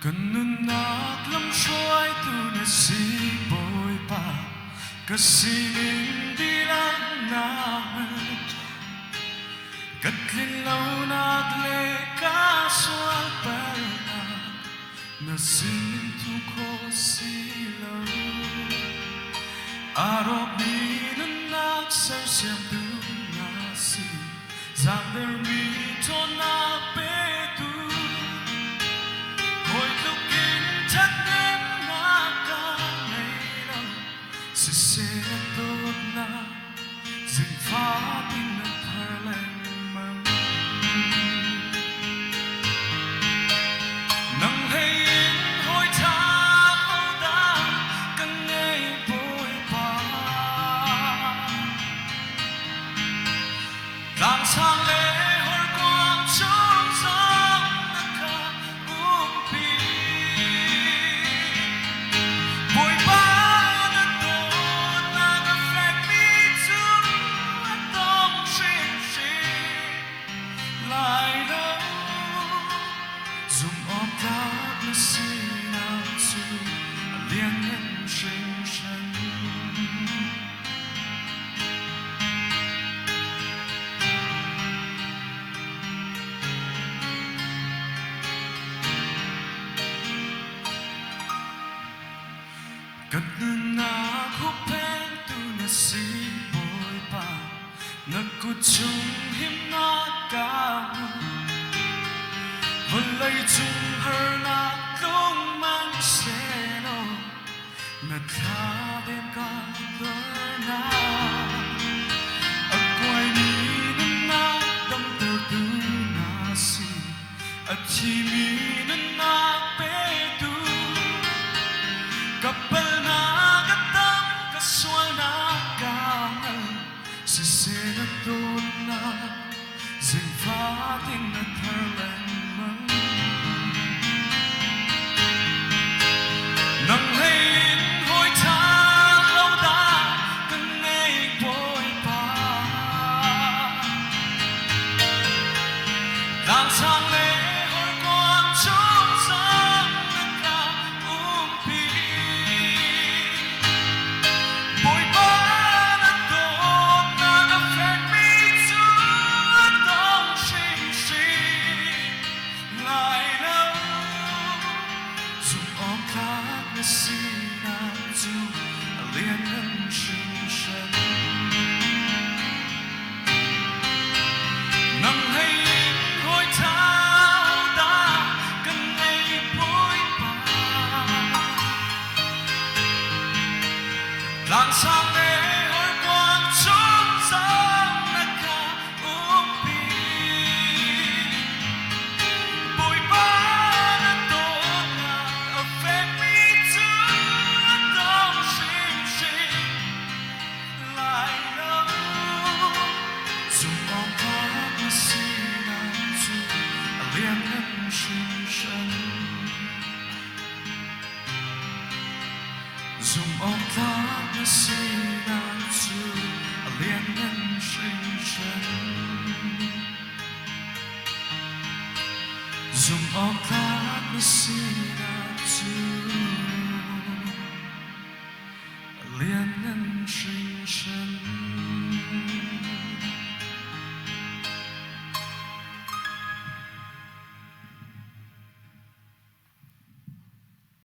Kanunaklam shuai tu nasi boy pa kasining dilang namin katlilaw nagle kaswal perna nasinin tu ko silaw arok ninanak sersem tu nasi zander mito na petu Hoi lukin thật nên na ca ngày đâu sự sẽ tốt na dừng phá tin na thở lạnh măng nắng hay in hoi tha hoi đã căng ngay bôi pa làng sang lễ hoi quang trong gió Kaduna kupeng tu nasi boy pa nagkutsung him na kamu walay chung her na kung man seno nadhaden ka na akwai ni na dam tu nasi at himi na petu kapal na gatang kaswal na kangal sisenatod na zingfatin na tharlan mang nang hayin hoi tha lâu đã căng ngay bôi pa làng sang lễ hoi quang trong giấc nâng ca pi làng sang lễ hoi quang trong giấc nâng ca pi bụi ba đã tốt na affect me too don't seem lại đâu dùng ôm thác mà xin anh dù liên ngân sinh sân dùng ôm thác mà xin anh dù liên ngân sinh sân dùng ôm thác mà xin anh dù liên ngân sinh